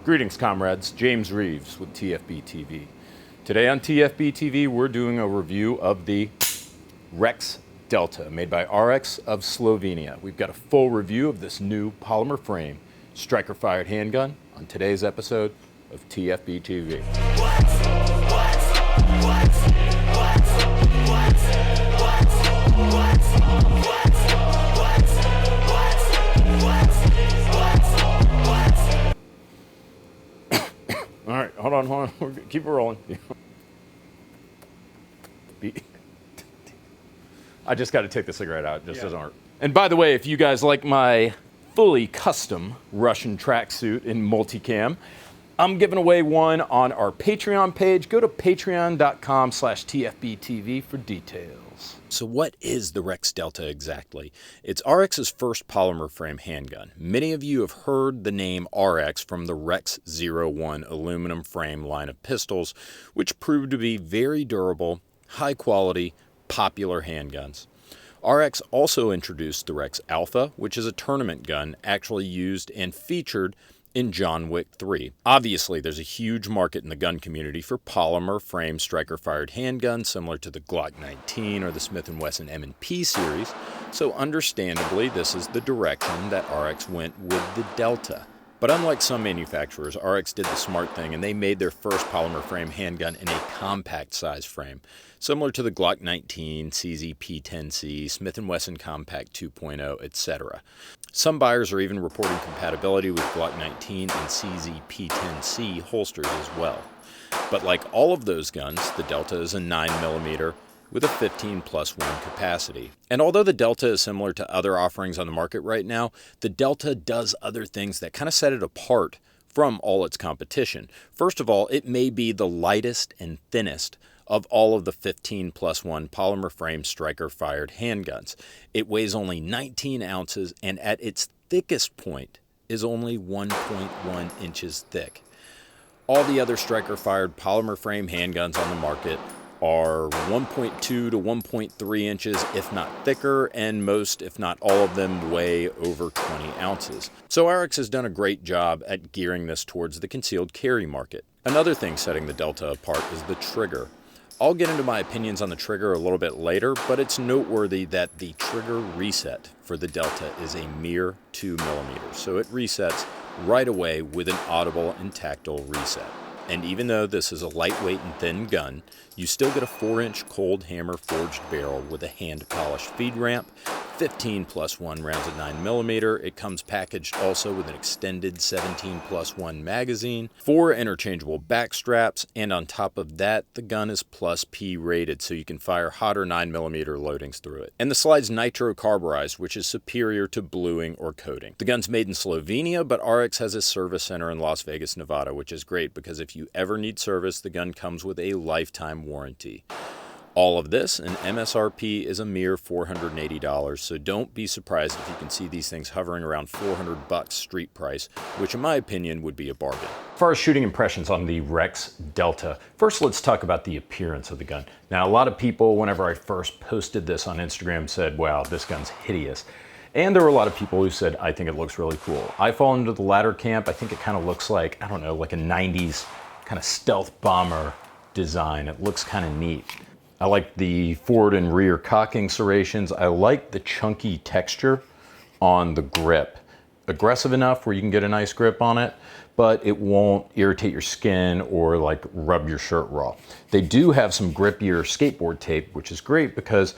Greetings, comrades. James Reeves with tfbtv. Today on tfbtv, we're doing a review of the Rex Delta, made by RX of Slovenia. We've got a full review of this new polymer frame striker-fired handgun on today's episode of tfbtv. All right, hold on. Keep it rolling. I just got to take the cigarette out. It just doesn't work. And by the way, if you guys like my fully custom Russian tracksuit in multicam, I'm giving away one on our Patreon page. Go to patreon.com/tfbtv for details. So what is the Rex Delta exactly? It's RX's first polymer frame handgun. Many of you have heard the name RX from the Rex 01 aluminum frame line of pistols, which proved to be very durable, high quality, popular handguns. RX also introduced the Rex Alpha, which is a tournament gun actually used and featured in John Wick 3. Obviously, there's a huge market in the gun community for polymer frame striker-fired handguns similar to the Glock 19 or the Smith & Wesson M&P series, so understandably, this is the direction that RX went with the Delta. But unlike some manufacturers, RX did the smart thing and they made their first polymer frame handgun in a compact size frame, similar to the Glock 19, CZ P10C, Smith & Wesson Compact 2.0, etc. Some buyers are even reporting compatibility with Glock 19 and CZ P10C holsters as well. But like all of those guns, the Delta is a 9mm with a 15+1 capacity. And although the Delta is similar to other offerings on the market right now, the Delta does other things that kind of set it apart from all its competition. First of all, it may be the lightest and thinnest of all of the 15+1 polymer frame striker-fired handguns. It weighs only 19 ounces and at its thickest point is only 1.1 inches thick. All the other striker-fired polymer frame handguns on the market are 1.2 to 1.3 inches, if not thicker, and most, if not all of them, weigh over 20 ounces. So RX has done a great job at gearing this towards the concealed carry market. Another thing setting the Delta apart is the trigger. I'll get into my opinions on the trigger a little bit later, but it's noteworthy that the trigger reset for the Delta is a mere 2mm, so it resets right away with an audible and tactile reset. And even though this is a lightweight and thin gun, you still get a 4-inch cold hammer forged barrel with a hand-polished feed ramp, 15+1 rounds of 9mm. It comes packaged also with an extended 17+1 magazine, 4 interchangeable back straps, and on top of that, the gun is +P rated, so you can fire hotter 9mm loadings through it. And the slide's nitro carburized, which is superior to bluing or coating. The gun's made in Slovenia, but RX has a service center in Las Vegas, Nevada, which is great because if you ever need service, the gun comes with a lifetime warranty. All of this, and MSRP is a mere $480, so don't be surprised if you can see these things hovering around $400 street price, which in my opinion would be a bargain. As far as shooting impressions on the Rex Delta, first let's talk about the appearance of the gun. Now, a lot of people, whenever I first posted this on Instagram, said, wow, this gun's hideous. And there were a lot of people who said, I think it looks really cool. I fall into the latter camp. I think it kind of looks like, I don't know, like a 90s kind of stealth bomber design. It looks kind of neat. I like the forward and rear cocking serrations. I like the chunky texture on the grip. Aggressive enough where you can get a nice grip on it, but it won't irritate your skin or like rub your shirt raw. They do have some grippier skateboard tape, which is great because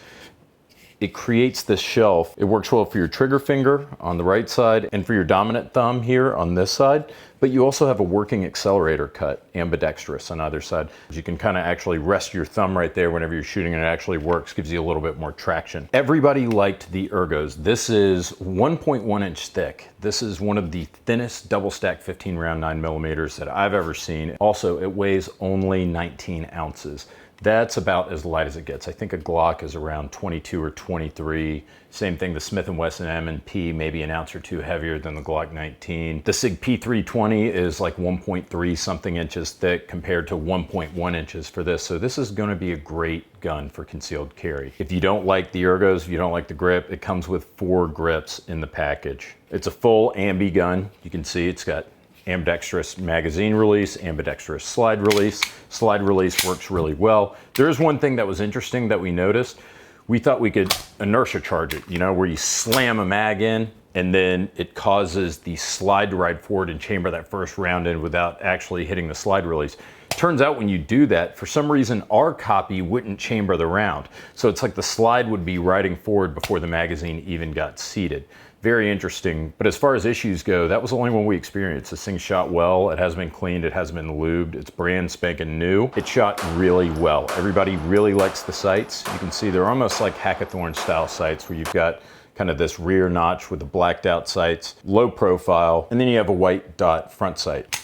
it creates this shelf. It works well for your trigger finger on the right side and for your dominant thumb here on this side, but you also have a working accelerator cut, ambidextrous on either side. You can kind of actually rest your thumb right there whenever you're shooting and it actually works, gives you a little bit more traction. Everybody liked the ergos. This is 1.1 inch thick. This is one of the thinnest double stack 15 round 9mm that I've ever seen. Also, it weighs only 19 ounces. That's about as light as it gets. I think a Glock is around 22 or 23. Same thing, the Smith & Wesson M&P, maybe an ounce or two heavier than the Glock 19. The SIG P320 is like 1.3 something inches thick compared to 1.1 inches for this. So this is gonna be a great gun for concealed carry. If you don't like the ergos, if you don't like the grip, it comes with 4 grips in the package. It's a full ambi gun. You can see it's got ambidextrous magazine release, ambidextrous slide release. Slide release works really well. There's one thing that was interesting that we noticed. We thought we could inertia charge it, you know, where you slam a mag in and then it causes the slide to ride forward and chamber that first round in without actually hitting the slide release. Turns out when you do that, for some reason, our copy wouldn't chamber the round. So it's like the slide would be riding forward before the magazine even got seated. Very interesting. But as far as issues go, that was the only one we experienced. This thing shot well. It hasn't been cleaned. It hasn't been lubed. It's brand spanking new. It shot really well. Everybody really likes the sights. You can see they're almost like Hackathorn style sights where you've got kind of this rear notch with the blacked out sights, low profile, and then you have a white dot front sight.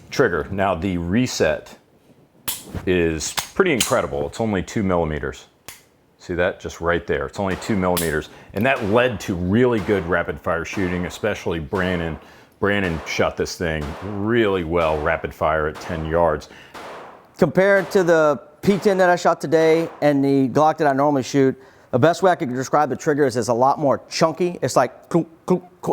Trigger. Now the reset is pretty incredible. It's only 2 millimeters. See that? Just right there. It's only 2 millimeters. And that led to really good rapid fire shooting, especially Brandon. Brandon shot this thing really well, rapid fire at 10 yards. Compared to the P10 that I shot today and the Glock that I normally shoot, the best way I could describe the trigger is it's a lot more chunky. It's like,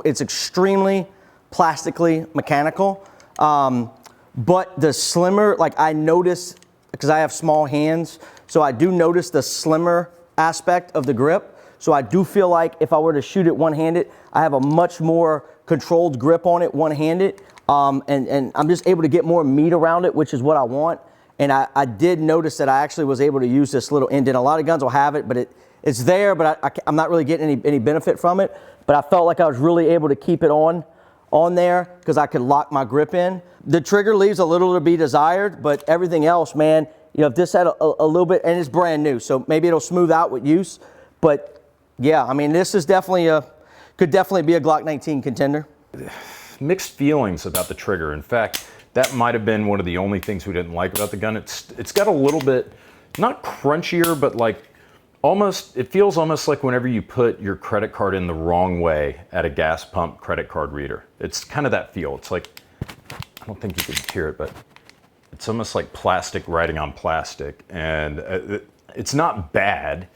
it's extremely plastically mechanical. But the slimmer, like I notice, because I have small hands, so I do notice the slimmer aspect of the grip. So I do feel like if I were to shoot it one-handed, I have a much more controlled grip on it one-handed. And I'm just able to get more meat around it, which is what I want. And I did notice that I actually was able to use this little indent. A lot of guns will have it, but it's there, but I'm not really getting any benefit from it. But I felt like I was really able to keep it on there because I could lock my grip in. The trigger leaves a little to be desired, but everything else, man, you know, if this had a little bit, and it's brand new, so maybe it'll smooth out with use. But yeah, I mean, this is definitely could definitely be a Glock 19 contender. Mixed feelings about the trigger. In fact, that might have been one of the only things we didn't like about the gun. It's got a little bit, not crunchier, but like almost, it feels almost like whenever you put your credit card in the wrong way at a gas pump credit card reader. It's kind of that feel. It's like, I don't think you can hear it, but it's almost like plastic writing on plastic. And it's not bad.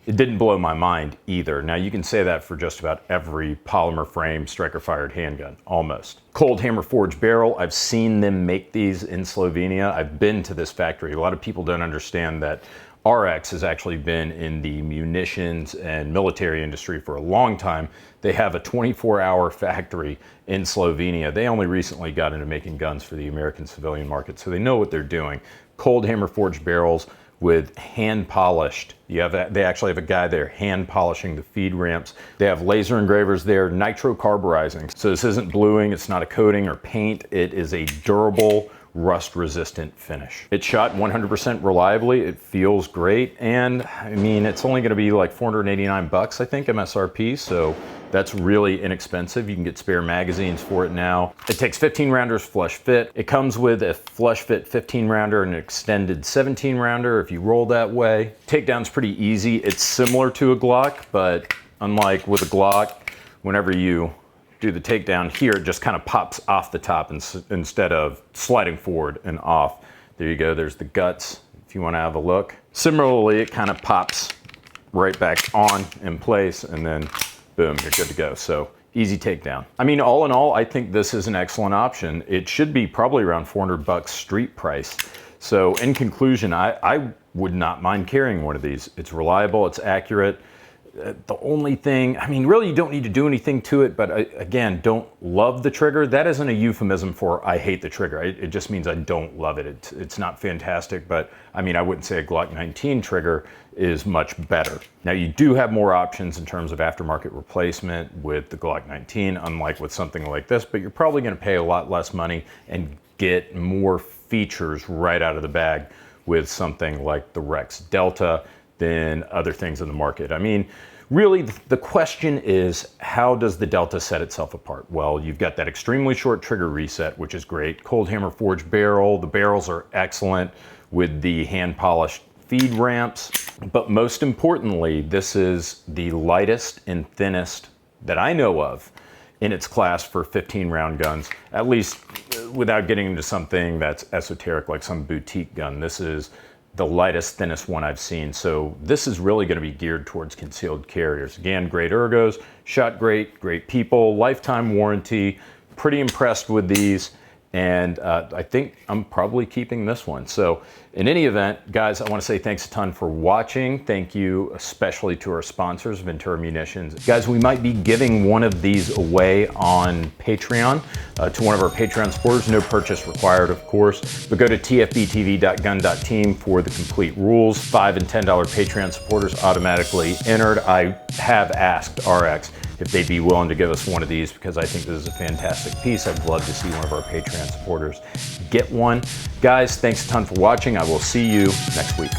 It didn't blow my mind either. Now you can say that for just about every polymer frame striker fired handgun, almost. Cold hammer forged barrel, I've seen them make these in Slovenia. I've been to this factory. A lot of people don't understand that RX has actually been in the munitions and military industry for a long time. They have a 24-hour factory in Slovenia. They only recently got into making guns for the American civilian market, so they know what they're doing. Cold hammer forged barrels with hand polished. They actually have a guy there hand polishing the feed ramps. They have laser engravers there, nitro carburizing. So this isn't bluing, it's not a coating or paint. It is a durable, rust resistant finish. It shot 100% reliably. It feels great. And I mean, it's only gonna be like 489 bucks, I think, MSRP. So that's really inexpensive. You can get spare magazines for it now. It takes 15 rounders flush fit. It comes with a flush fit 15 rounder and an extended 17 rounder if you roll that way. Takedown's pretty easy. It's similar to a Glock, but unlike with a Glock, whenever you do the takedown here, it just kind of pops off the top instead of sliding forward and off. There you go, there's the guts if you want to have a look. Similarly, it kind of pops right back on in place and then boom, you're good to go. So easy takedown. I mean, all in all, I think this is an excellent option. It should be probably around 400 bucks street price. So in conclusion, I would not mind carrying one of these. It's reliable, it's accurate. The only thing, I mean, really you don't need to do anything to it, but again, don't love the trigger. That isn't a euphemism for I hate the trigger. It just means I don't love it. It's not fantastic, but I mean, I wouldn't say a Glock 19 trigger is much better. Now you do have more options in terms of aftermarket replacement with the Glock 19, unlike with something like this, but you're probably gonna pay a lot less money and get more features right out of the bag with something like the Rex Delta than other things in the market. I mean, really the question is, how does the Delta set itself apart? Well, you've got that extremely short trigger reset, which is great. Cold hammer forged barrel. The barrels are excellent with the hand polished feed ramps. But most importantly, this is the lightest and thinnest that I know of in its class for 15 round guns, at least without getting into something that's esoteric like some boutique gun. This is the lightest, thinnest one I've seen. So this is really gonna be geared towards concealed carriers. Again, great ergos, shot great, great people, lifetime warranty, pretty impressed with these, and I think I'm probably keeping this one. So in any event, guys, I want to say thanks a ton for watching. Thank you especially to our sponsors, Ventura Munitions. Guys, we might be giving one of these away on Patreon to one of our Patreon supporters. No purchase required, of course, but go to tfbtv.gun.team for the complete rules. $5 and $10 Patreon supporters automatically entered. I have asked RX if they'd be willing to give us one of these, because I think this is a fantastic piece. I'd love to see one of our Patreon supporters get one. Guys, thanks a ton for watching. I will see you next week.